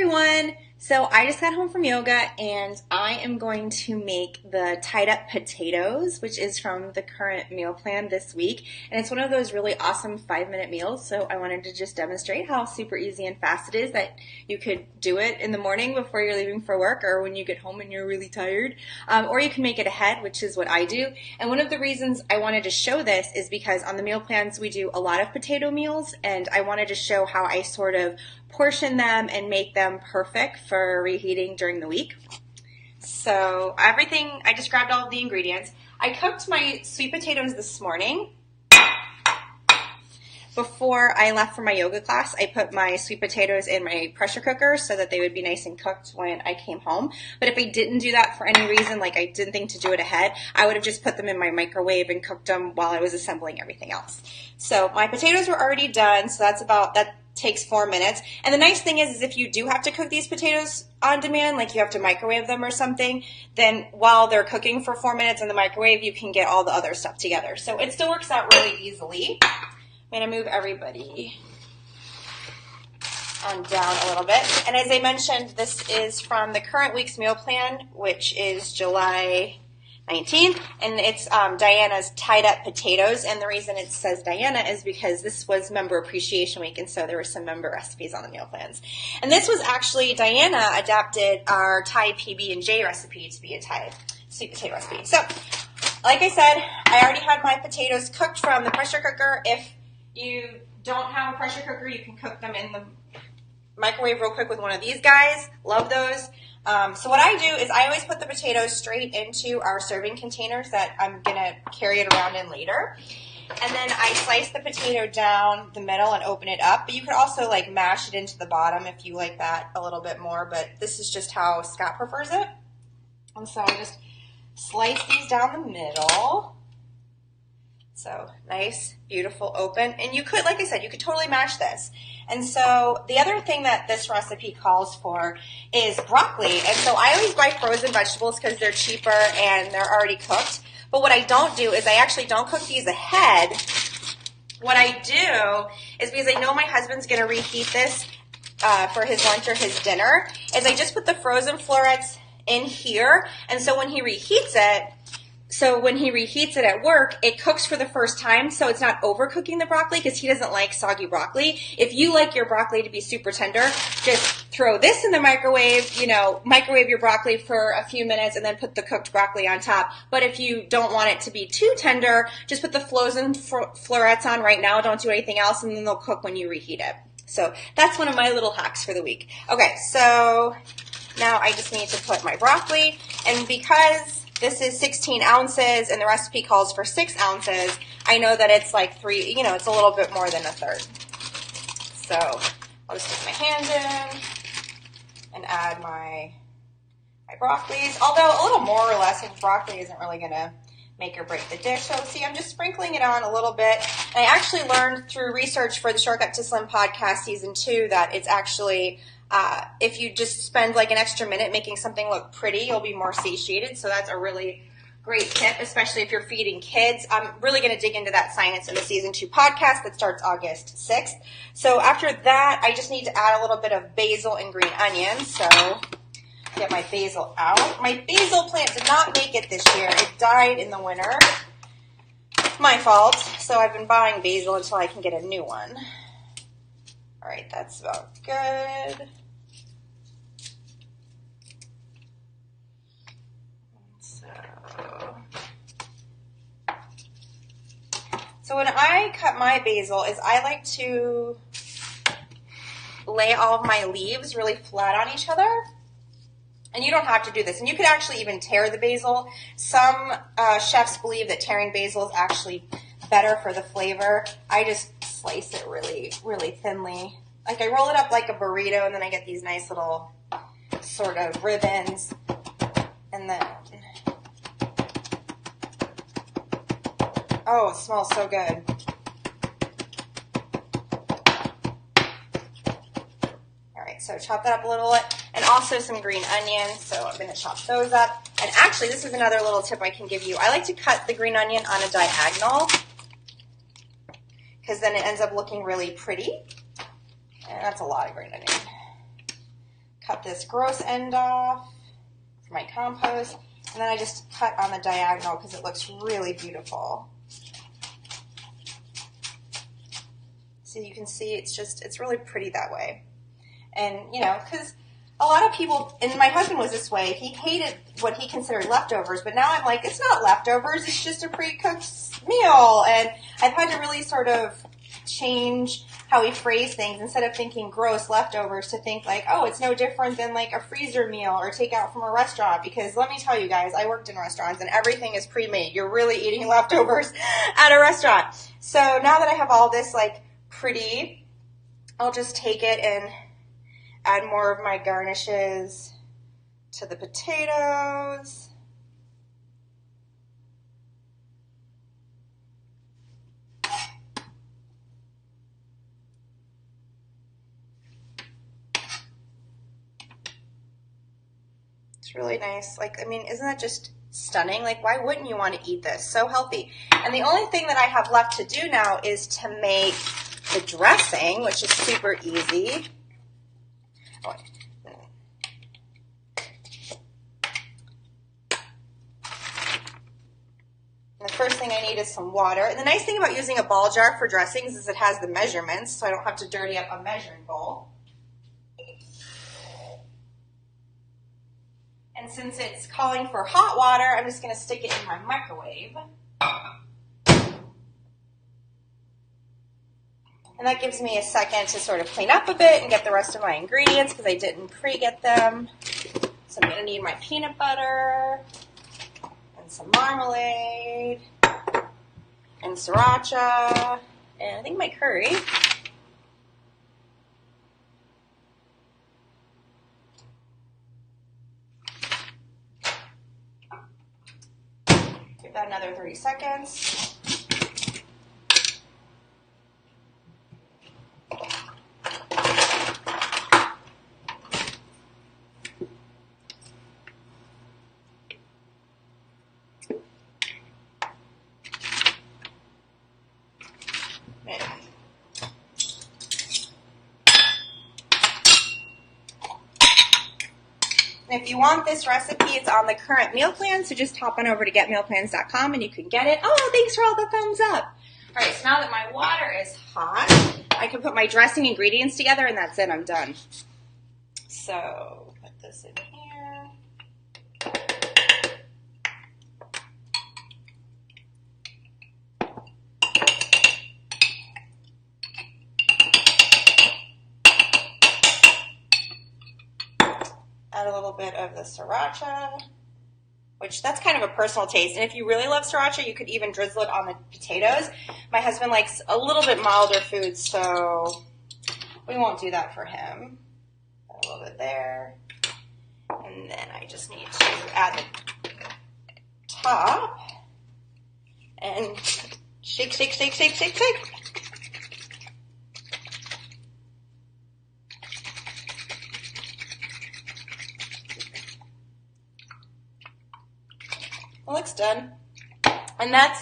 everyone. So I just got home from yoga and I am going to make the tied up potatoes, which is from the current meal plan this week. And it's one of those really awesome 5-minute meals. So I wanted to just demonstrate how super easy and fast it is that you could do it in the morning before you're leaving for work or when you get home and you're really tired. Or you can make it ahead, which is what I do. And one of the reasons I wanted to show this is because on the meal plans we do a lot of potato meals, and I wanted to show how I sort of portion them and make them perfect for reheating during the week. So everything, I just grabbed all of the ingredients. I cooked my sweet potatoes this morning. Before I left for my yoga class, I put my sweet potatoes in my pressure cooker so that they would be nice and cooked when I came home. But if I didn't do that for any reason, like I didn't think to do it ahead, I would have just put them in my microwave and cooked them while I was assembling everything else. So my potatoes were already done, so that takes 4 minutes. And the nice thing is if you do have to cook these potatoes on demand, like you have to microwave them or something, then while they're cooking for 4 minutes in the microwave, you can get all the other stuff together. So it still works out really easily. I'm going to move everybody on down a little bit. And as I mentioned, this is from the current week's meal plan, which is July 19th, and it's Diana's tied up potatoes. And the reason it says Diana is because this was Member Appreciation Week, and so there were some member recipes on the meal plans. And this was actually, Diana adapted our Thai PB&J recipe to be a Thai sweet potato recipe. So, like I said, I already had my potatoes cooked from the pressure cooker. If you don't have a pressure cooker, you can cook them in the microwave real quick with one of these guys. Love those. So what I do is I always put the potatoes straight into our serving containers that I'm going to carry it around in later. And then I slice the potato down the middle and open it up. But you could also like mash it into the bottom if you like that a little bit more. But this is just how Scott prefers it. And so I just slice these down the middle. So nice, beautiful, open. And you could, like I said, you could totally mash this. And so the other thing that this recipe calls for is broccoli. And so I always buy frozen vegetables because they're cheaper and they're already cooked. But what I don't do is I actually don't cook these ahead. What I do is, because I know my husband's going to reheat this for his lunch or his dinner, is I just put the frozen florets in here. And so when he reheats it, at work, it cooks for the first time, so it's not overcooking the broccoli because he doesn't like soggy broccoli. If you like your broccoli to be super tender, just throw this in the microwave, microwave your broccoli for a few minutes and then put the cooked broccoli on top. But if you don't want it to be too tender, just put the frozen florets on right now. Don't do anything else, and then they'll cook when you reheat it. So that's one of my little hacks for the week. Okay, so now I just need to put my broccoli, and because this is 16 ounces and the recipe calls for 6 ounces, I know that it's like it's a little bit more than a third. So I'll just stick my hand in and add my broccolis. Although a little more or less of broccoli isn't really going to make or break the dish. So see, I'm just sprinkling it on a little bit. And I actually learned through research for the Shortcut to Slim podcast season 2 that it's actually if you just spend like an extra minute making something look pretty, you'll be more satiated. So that's a really great tip, especially if you're feeding kids. I'm really going to dig into that science in the season 2 podcast that starts August 6th. So after that, I just need to add a little bit of basil and green onions. So get my basil out. My basil plant did not make it this year. It died in the winter. My fault. So I've been buying basil until I can get a new one. All right, that's about good. So when I cut my basil is I like to lay all of my leaves really flat on each other. And you don't have to do this. And you could actually even tear the basil. Some chefs believe that tearing basil is actually better for the flavor. I just slice it really, really thinly. Like I roll it up like a burrito, and then I get these nice little sort of ribbons. And then, oh, it smells so good. All right, so chop that up a little bit. And also some green onions, so I'm going to chop those up. And actually, this is another little tip I can give you. I like to cut the green onion on a diagonal because then it ends up looking really pretty. And that's a lot of green onion. cut this gross end off for my compost. And then I just cut on the diagonal because it looks really beautiful. So you can see it's really pretty that way. And, you know, because a lot of people, and my husband was this way, he hated what he considered leftovers, but now I'm like, it's not leftovers, it's just a pre-cooked meal. And I've had to really sort of change how we phrase things, instead of thinking gross leftovers to think like, oh, it's no different than like a freezer meal or takeout from a restaurant. Because let me tell you guys, I worked in restaurants and everything is pre-made. You're really eating leftovers at a restaurant. So now that I have all this like pretty, I'll just take it and add more of my garnishes to the potatoes. It's really nice. Like, I mean, isn't that just stunning? Like, why wouldn't you want to eat this? So healthy. And the only thing that I have left to do now is to make the dressing, which is super easy. The first thing I need is some water. And the nice thing about using a ball jar for dressings is it has the measurements, so I don't have to dirty up a measuring bowl. And since it's calling for hot water, I'm just going to stick it in my microwave. And that gives me a second to sort of clean up a bit and get the rest of my ingredients because I didn't pre-get them. So I'm going to need my peanut butter and some marmalade and sriracha and I think my curry. Give that another 30 seconds. And if you want this recipe, it's on the current meal plan, so just hop on over to getmealplans.com and you can get it. Oh, thanks for all the thumbs up. All right, so now that my water is hot, I can put my dressing ingredients together, and that's it. I'm done. So put this in here. Add a little bit of the sriracha, which that's kind of a personal taste. And if you really love sriracha, you could even drizzle it on the potatoes. My husband likes a little bit milder food, so we won't do that for him. Add a little bit there. And then I just need to add the top and shake, shake, shake, shake, shake, shake. Well, it's done. And that's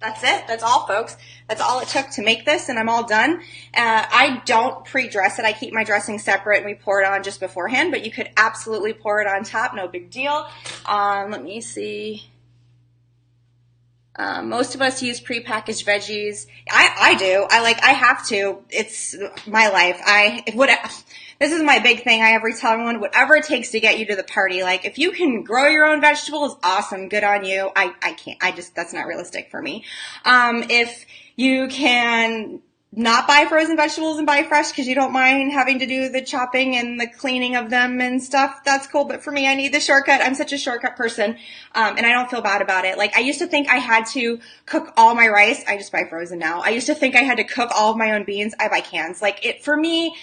it. That's all, folks. That's all it took to make this, and I'm all done. I don't pre-dress it. I keep my dressing separate, and we pour it on just beforehand, but you could absolutely pour it on top. No big deal. Let me see. Most of us use prepackaged veggies. I do. I have to. It's my life. This is my big thing. I ever tell everyone, whatever it takes to get you to the party. Like, if you can grow your own vegetables, awesome. Good on you. I can't. That's not realistic for me. If you can not buy frozen vegetables and buy fresh because you don't mind having to do the chopping and the cleaning of them and stuff, that's cool. But for me, I need the shortcut. I'm such a shortcut person, and I don't feel bad about it. Like, I used to think I had to cook all my rice. I just buy frozen now. I used to think I had to cook all of my own beans. I buy cans. Like, for me,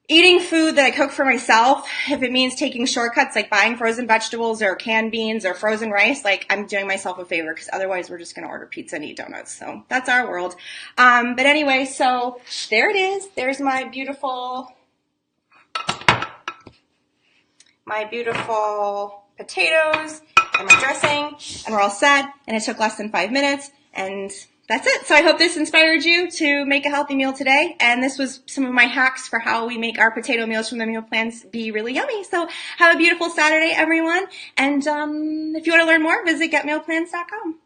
eating food that I cook for myself, if it means taking shortcuts like buying frozen vegetables or canned beans or frozen rice, like, I'm doing myself a favor, because otherwise we're just going to order pizza and eat donuts. So that's our world. But anyway, so there it is. There's my beautiful potatoes and my dressing, and we're all set. And it took less than 5 minutes. And that's it. So I hope this inspired you to make a healthy meal today. And this was some of my hacks for how we make our potato meals from the meal plans be really yummy. So have a beautiful Saturday, everyone. And if you want to learn more, visit getmealplans.com.